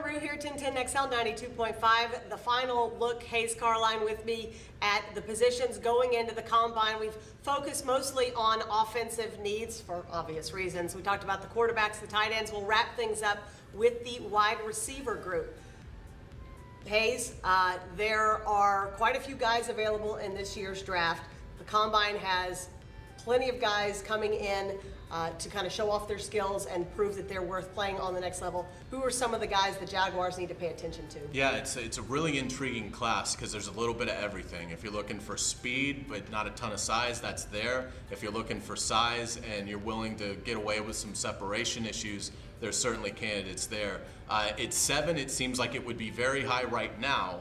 Rew here, 1010XL 92.5. The final look, Hayes Carlyon with me at the positions going into the combine. We've focused mostly on offensive needs for obvious reasons. We talked about the quarterbacks, the tight ends. We'll wrap things up with the wide receiver group. Hayes, there are quite a few guys available in this year's draft. The combine has plenty of guys coming in to kind of show off their skills and prove that they're worth playing on the next level. Who are some of the guys the Jaguars need to pay attention to? Yeah, it's a really intriguing class because there's a little bit of everything. If you're looking for speed but not a ton of size, that's there. If you're looking for size and you're willing to get away with some separation issues, there's certainly candidates there. At 7, it seems like it would be very high right now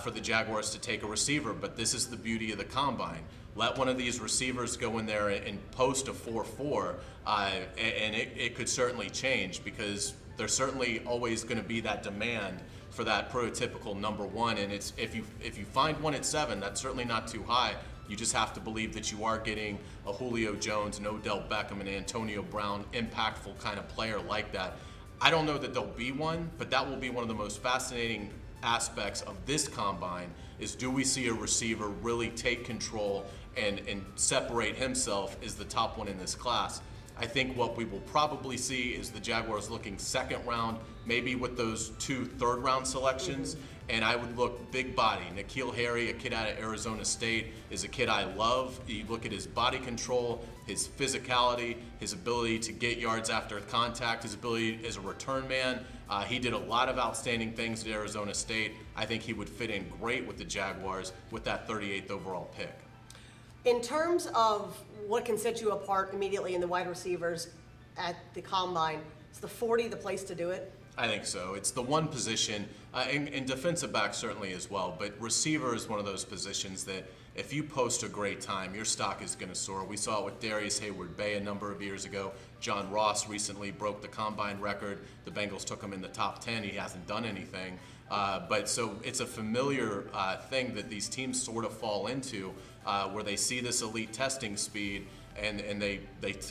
for the Jaguars to take a receiver, but this is the beauty of the combine. Let one of these receivers go in there and post a 4.4, and it could certainly change because there's certainly always going to be that demand for that prototypical number 1. And it's if you find one at 7, that's certainly not too high. You just have to believe that you are getting a Julio Jones, an Odell Beckham, an Antonio Brown, impactful kind of player like that. I don't know that there'll be one, but that will be one of the most fascinating aspects of this combine is, do we see a receiver really take control and separate himself as the top one in this class? I think what we will probably see is the Jaguars looking 2nd round, maybe with those 2 third-round selections. And I would look big body. N'Keal Harry, a kid out of Arizona State, is a kid I love. You look at his body control, his physicality, his ability to get yards after contact, his ability as a return man. He did a lot of outstanding things at Arizona State. I think he would fit in great with the Jaguars with that 38th overall pick. In terms of what can set you apart immediately in the wide receivers at the combine, is the 40 the place to do it? I think so. It's the one position, and defensive back certainly as well, but receiver is one of those positions that if you post a great time, your stock is going to soar. We saw it with Darius Hayward-Bay a number of years ago. John Ross recently broke the combine record. The Bengals took him in the top 10. He hasn't done anything. But so it's a familiar thing that these teams sort of fall into where they see this elite testing speed and they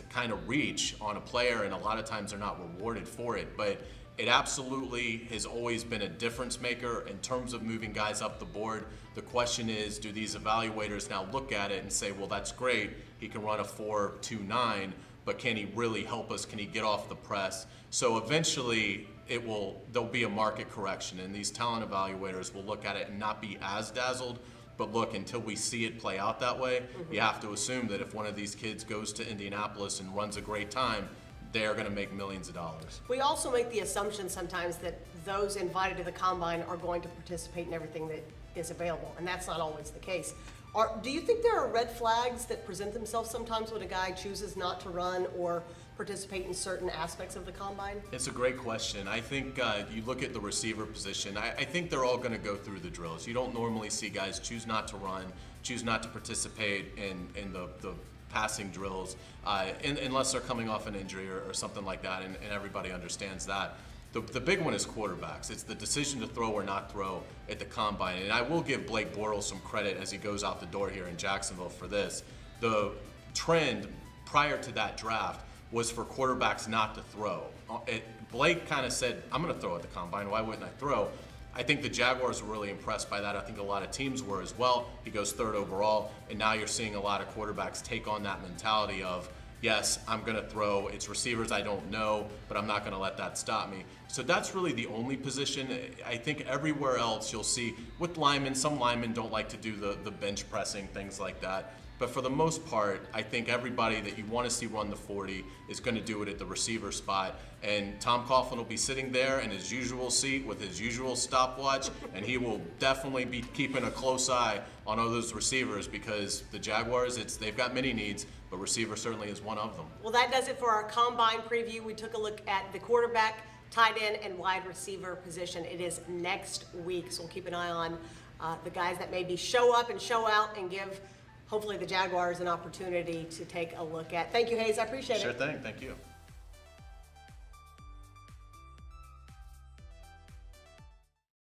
kind of reach on a player, and a lot of times they're not rewarded for it. But it absolutely has always been a difference maker in terms of moving guys up the board. The question is, do these evaluators now look at it and say, well, that's great, he can run a 4.29, but can he really help us? Can he get off the press? So eventually there'll be a market correction, and these talent evaluators will look at it and not be as dazzled. But look, until we see it play out that way, you have to assume that if one of these kids goes to Indianapolis and runs a great time, they're going to make millions of dollars. We also make the assumption sometimes that those invited to the combine are going to participate in everything that is available, and that's not always the case. Do you think there are red flags that present themselves sometimes when a guy chooses not to run or participate in certain aspects of the combine? It's a great question. I think you look at the receiver position, I think they're all going to go through the drills. You don't normally see guys choose not to run, choose not to participate in the passing drills unless they're coming off an injury or something like that, and everybody understands that. The big one is quarterbacks. It's the decision to throw or not throw at the combine. And I will give Blake Bortles some credit as he goes out the door here in Jacksonville for this. The trend prior to that draft was for quarterbacks not to throw. Blake kind of said, I'm going to throw at the combine. Why wouldn't I throw? I think the Jaguars were really impressed by that. I think a lot of teams were as well. He goes 3rd overall, and now you're seeing a lot of quarterbacks take on that mentality of, yes, I'm going to throw. It's receivers I don't know, but I'm not going to let that stop me. So that's really the only position. I think everywhere else you'll see with linemen, some linemen don't like to do the bench pressing, things like that. But for the most part, I think everybody that you want to see run the 40 is going to do it at the receiver spot. And Tom Coughlin will be sitting there in his usual seat with his usual stopwatch, and he will definitely be keeping a close eye on all those receivers because the Jaguars, they've got many needs, but receiver certainly is one of them. Well, that does it for our combine preview. We took a look at the quarterback, tight end, and wide receiver position. It is next week, so we'll keep an eye on the guys that maybe show up and show out and give hopefully the Jaguars an opportunity to take a look at. Thank you, Hayes. I appreciate it. Sure thing. Thank you.